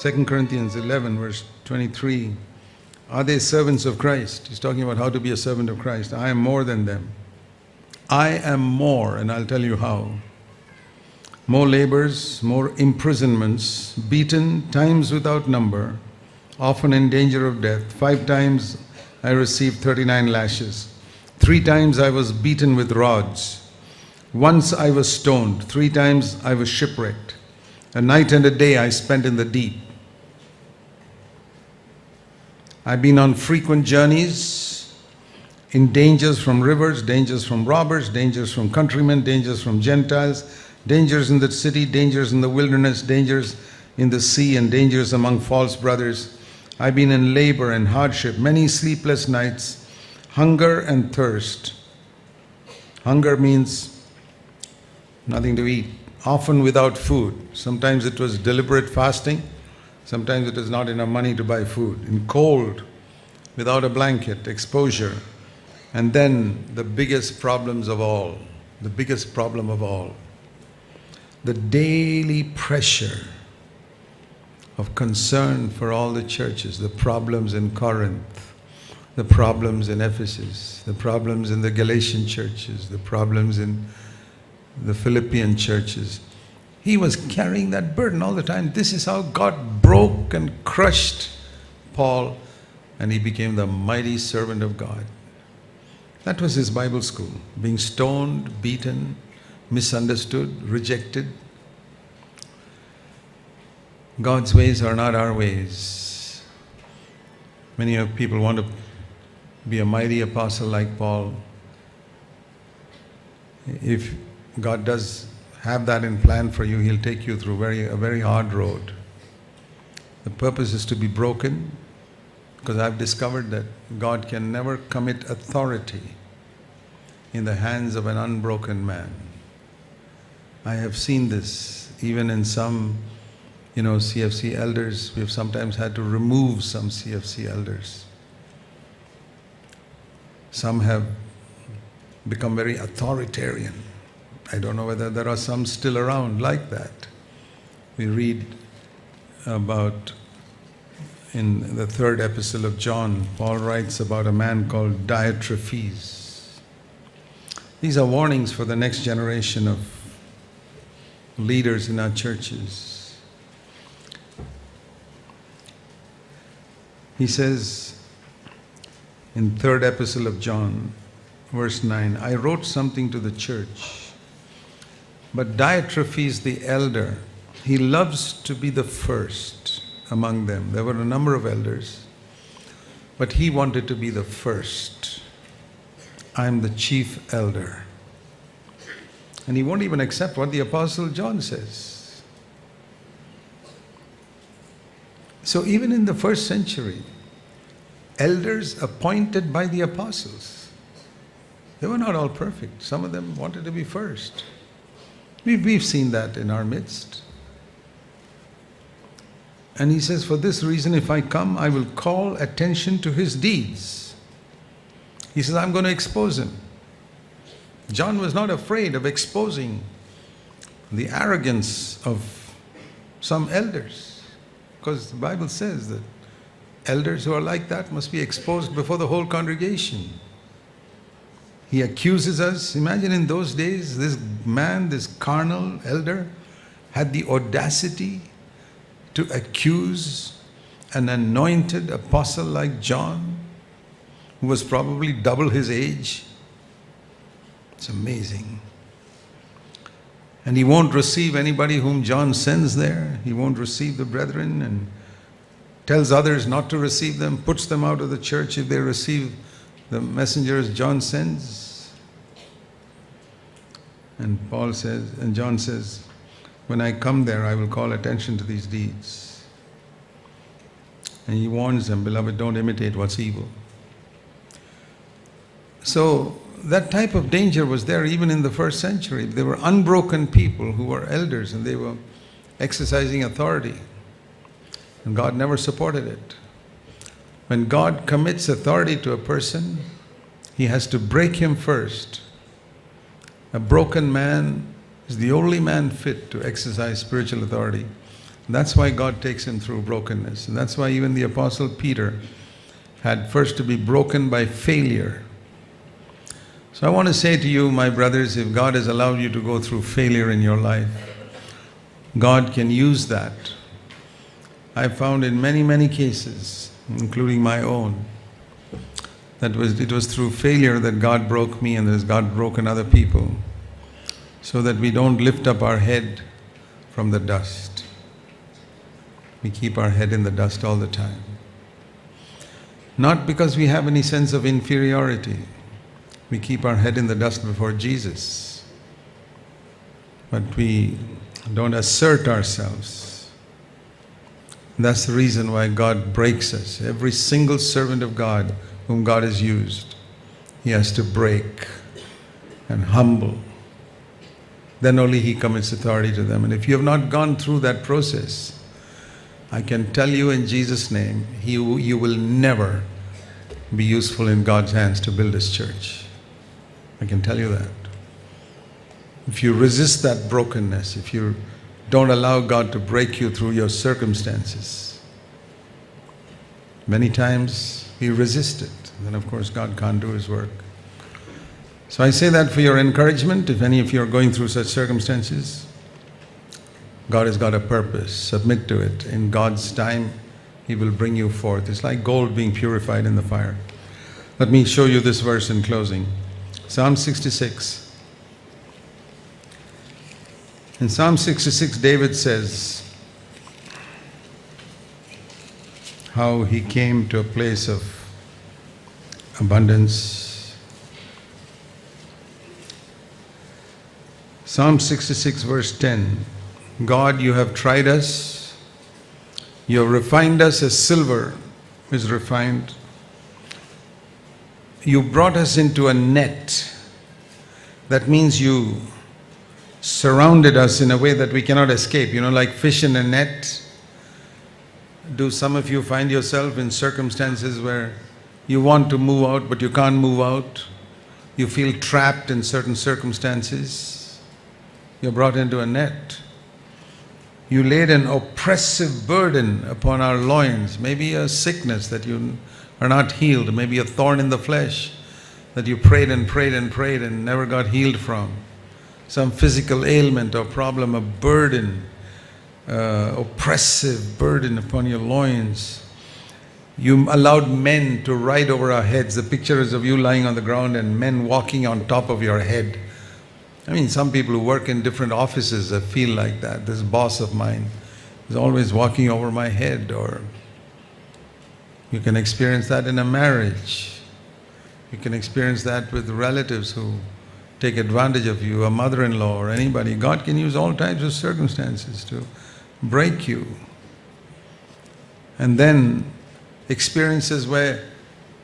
2 Corinthians 11, verse 23. Are they servants of Christ? He's talking about how to be a servant of Christ. I am more than them. I am more, and I'll tell you how. More labors, more imprisonments, beaten times without number, often in danger of death. 5 times I received 39 lashes. 3 times I was beaten with rods. Once I was stoned. 3 times I was shipwrecked. A night and a day I spent in the deep. I've been on frequent journeys, in dangers from rivers, dangers from robbers, dangers from countrymen, dangers from Gentiles, dangers in the city, dangers in the wilderness, dangers in the sea, and dangers among false brothers. I've been in labor and hardship, many sleepless nights, hunger and thirst. Hunger means nothing to eat, often without food. Sometimes it was deliberate fasting. Sometimes it was not enough money to buy food. In cold, without a blanket, exposure. And then the biggest problems of all, the biggest problem of all, the daily pressure of concern for all the churches, the problems in Corinth, the problems in Ephesus, the problems in the Galatian churches, the problems in the Philippian churches. He was carrying that burden all the time. This is how God broke and crushed Paul, and he became the mighty servant of God. That was his Bible school, being stoned, beaten, misunderstood, rejected. God's ways are not our ways. Many of people want to be a mighty apostle like Paul. If God does have that in plan for you, He'll take you through a very hard road. The purpose is to be broken, because I've discovered that God can never commit authority in the hands of an unbroken man. I have seen this even in some, CFC elders. We've sometimes had to remove some CFC elders. Some have become very authoritarian. I don't know whether there are some still around like that. We read about, in the 3rd epistle of John, Paul writes about a man called Diotrephes. These are warnings for the next generation of leaders in our churches. He says in 3rd epistle of John, verse 9, I wrote something to the church, but Diotrephes the elder, he loves to be the first among them. There were a number of elders, but he wanted to be the first. I'm the chief elder. And he won't even accept what the Apostle John says. So even in the 1st century, elders appointed by the apostles, they were not all perfect. Some of them wanted to be first. We've seen that in our midst. And he says, for this reason, if I come, I will call attention to his deeds. He says, I'm going to expose him. John was not afraid of exposing the arrogance of some elders, because the Bible says that elders who are like that must be exposed before the whole congregation. He accuses us. Imagine in those days, this man, this carnal elder, had the audacity to accuse an anointed apostle like John, who was probably double his age. It's amazing. And he won't receive anybody whom John sends there. He won't receive the brethren, and tells others not to receive them, puts them out of the church if they receive the messengers John sends. And Paul says, and John says, when I come there, I will call attention to these deeds. And he warns them, beloved, don't imitate what's evil. So that type of danger was there even in the 1st century. There were unbroken people who were elders, and they were exercising authority. And God never supported it. When God commits authority to a person, He has to break him first. A broken man is the only man fit to exercise spiritual authority. That's why God takes him through brokenness. And that's why even the Apostle Peter had first to be broken by failure. So I want to say to you, my brothers, if God has allowed you to go through failure in your life, God can use that. I found in many, many cases, including my own, that it was through failure that God broke me and that God broken other people, so that we don't lift up our head from the dust. We keep our head in the dust all the time. Not because we have any sense of inferiority. We keep our head in the dust before Jesus. But we don't assert ourselves. That's the reason why God breaks us. Every single servant of God whom God has used, He has to break and humble. Then only He commits authority to them. And if you have not gone through that process, I can tell you in Jesus' name, you will never be useful in God's hands to build His church. I can tell you that. If you resist that brokenness, if you don't allow God to break you through your circumstances, many times we resist it. Then of course God can't do His work. So I say that for your encouragement. If any of you are going through such circumstances, God has got a purpose. Submit to it. In God's time, He will bring you forth. It's like gold being purified in the fire. Let me show you this verse in closing. Psalm 66. In Psalm 66, David says how he came to a place of abundance. Psalm 66 verse 10. God, you have tried us. You have refined us as silver is refined. You brought us into a net. That means you surrounded us in a way that we cannot escape. You know, like fish in a net. Do some of you find yourself in circumstances where you want to move out but you can't move out? You feel trapped in certain circumstances. You're brought into a net. You laid an oppressive burden upon our loins, maybe a sickness that you are not healed, maybe a thorn in the flesh that you prayed and prayed and prayed and never got healed from, some physical ailment or problem, a burden, oppressive burden upon your loins. You allowed men to ride over our heads. The picture is of you lying on the ground and men walking on top of your head. I mean, some people who work in different offices feel like that. This boss of mine is always walking over my head. Or you can experience that in a marriage. You can experience that with relatives who take advantage of you, a mother-in-law or anybody. God can use all types of circumstances to break you. And then experiences where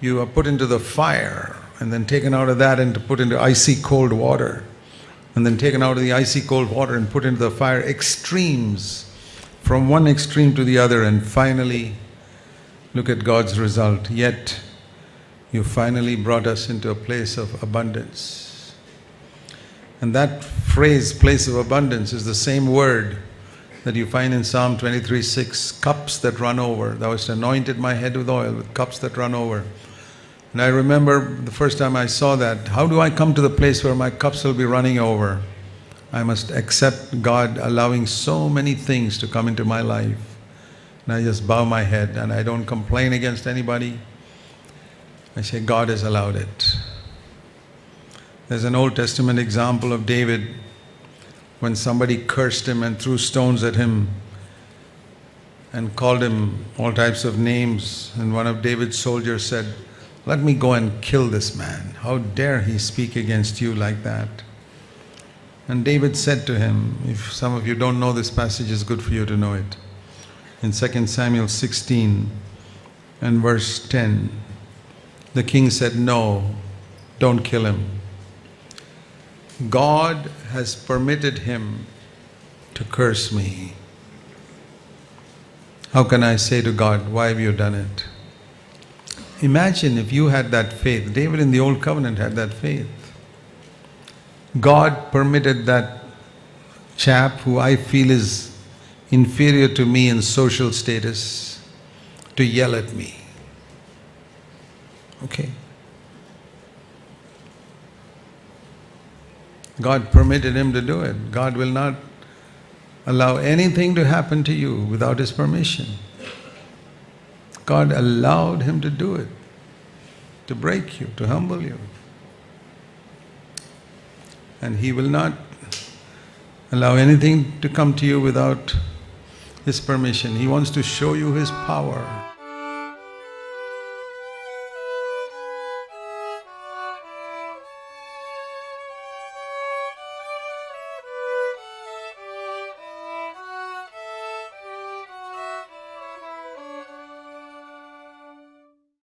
you are put into the fire and then taken out of that and put into icy cold water. And then taken out of the icy cold water and put into the fire. Extremes, from one extreme to the other, and finally look at God's result. Yet you finally brought us into a place of abundance. And that phrase, place of abundance, is the same word that you find in Psalm 23:6, cups that run over. Thou hast anointed my head with oil, with cups that run over. And I remember the first time I saw that, how do I come to the place where my cups will be running over? I must accept God allowing so many things to come into my life. And I just bow my head and I don't complain against anybody. I say, God has allowed it. There's an Old Testament example of David when somebody cursed him and threw stones at him and called him all types of names. And one of David's soldiers said, let me go and kill this man. How dare he speak against you like that? And David said to him, if some of you don't know this passage, it's good for you to know it. In 2 Samuel 16 and verse 10, the king said, no, don't kill him. God has permitted him to curse me. How can I say to God, why have you done it? Imagine if you had that faith. David in the Old Covenant had that faith. God permitted that chap who I feel is inferior to me in social status to yell at me. Okay. God permitted him to do it. God will not allow anything to happen to you without his permission. God allowed him to do it, to break you, to humble you. And he will not allow anything to come to you without his permission. He wants to show you his power.